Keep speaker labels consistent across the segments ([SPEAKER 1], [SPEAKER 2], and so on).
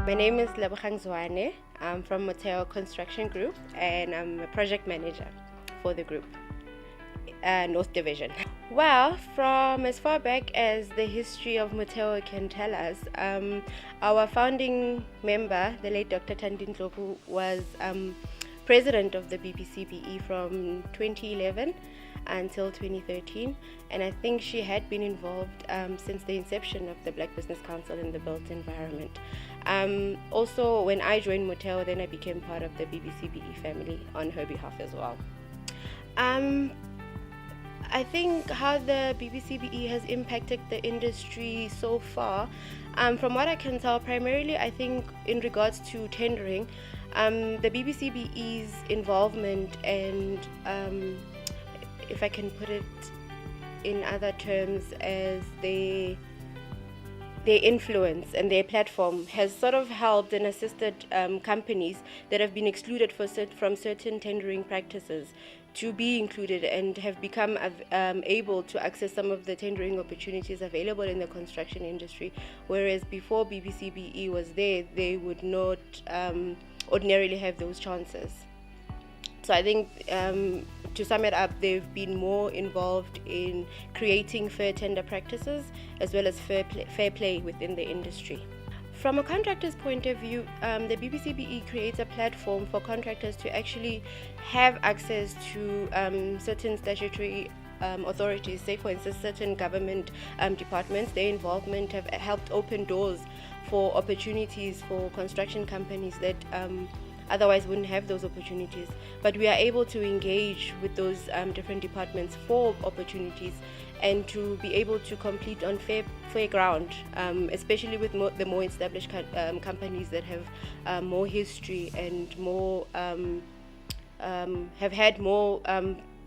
[SPEAKER 1] My name is Lebogang Zwane. I'm from Motheo Construction Group and I'm a project manager for the group, North Division. Well, from as far back as the history of Motheo can tell us, our founding member, the late Dr. Tandin Ndlovu, was president of the BBCPE from 2011 until 2013, and I think she had been involved since the inception of the Black Business Council in the built environment. Also, when I joined Motheo, then I became part of the BBCPE family on her behalf as well. I think how the BBCPE has impacted the industry so far, from what I can tell, primarily I think in regards to tendering, the BBCPE's involvement and if I can put it in other terms, as their influence and their platform has sort of helped and assisted companies that have been excluded from certain tendering practices to be included and have become able to access some of the tendering opportunities available in the construction industry, whereas before BBCPE was there, they would not ordinarily have those chances. So I think, to sum it up, they've been more involved in creating fair tender practices as well as fair play within the industry. From a contractor's point of view, the BBCPE creates a platform for contractors to actually have access to certain statutory authorities, say for instance certain government departments. Their involvement have helped open doors for opportunities for construction companies that otherwise wouldn't have those opportunities. But we are able to engage with those different departments for opportunities and to be able to compete on fair ground, especially with the more established companies that have more history and more have had more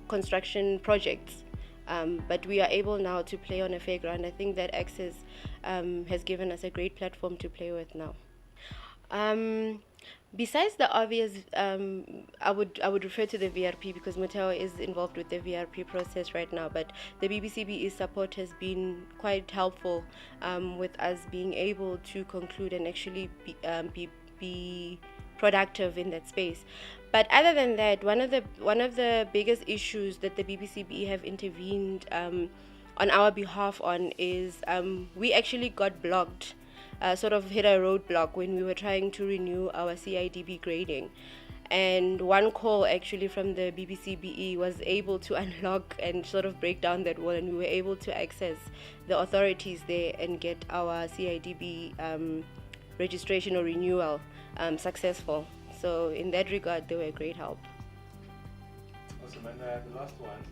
[SPEAKER 1] construction projects. But we are able now to play on a fair ground. I think that access has given us a great platform to play with now. Besides the obvious, I would refer to the VRP because Motheo is involved with the VRP process right now, but the BBCPE support has been quite helpful with us being able to conclude and actually be productive in that space. But other than that, one of the biggest issues that the BBCPE have intervened on our behalf on is we actually got blocked. Sort of hit a roadblock when we were trying to renew our CIDB grading. And one call actually from the BBCPE was able to unlock and sort of break down that wall, and we were able to access the authorities there and get our CIDB registration or renewal successful. So in that regard, they were a great help.
[SPEAKER 2] Awesome. And the last one,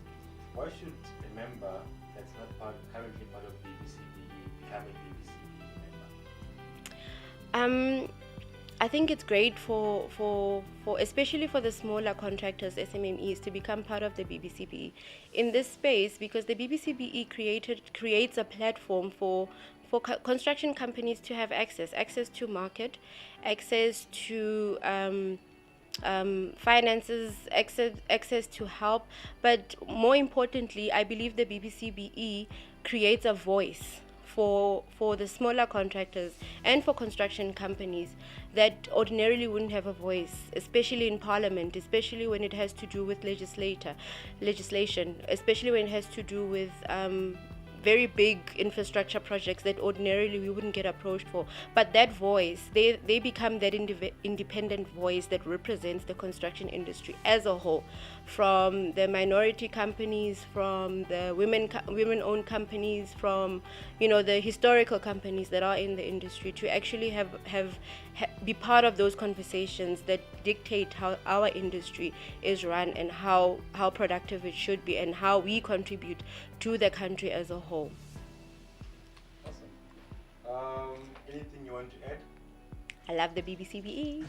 [SPEAKER 2] why should a member that's not currently part of BBCPE become a BBCPE member?
[SPEAKER 1] I think it's great for especially for the smaller contractors, SMMEs, to become part of the BBCPE in this space, because the BBCPE creates a platform for construction companies to have access to market, access to finances, access to help. But more importantly, I believe the BBCPE creates a voice for the smaller contractors and for construction companies that ordinarily wouldn't have a voice, especially in Parliament, especially when it has to do with legislation, especially when it has to do with very big infrastructure projects that ordinarily we wouldn't get approached for. But that voice, they become that independent voice that represents the construction industry as a whole, from the minority companies, from the women-owned companies, from the historical companies that are in the industry, to actually be part of those conversations that dictate how our industry is run and how productive it should be and how we contribute to the country as a whole.
[SPEAKER 2] Awesome. Anything you want to add?
[SPEAKER 1] I love the BBCPE.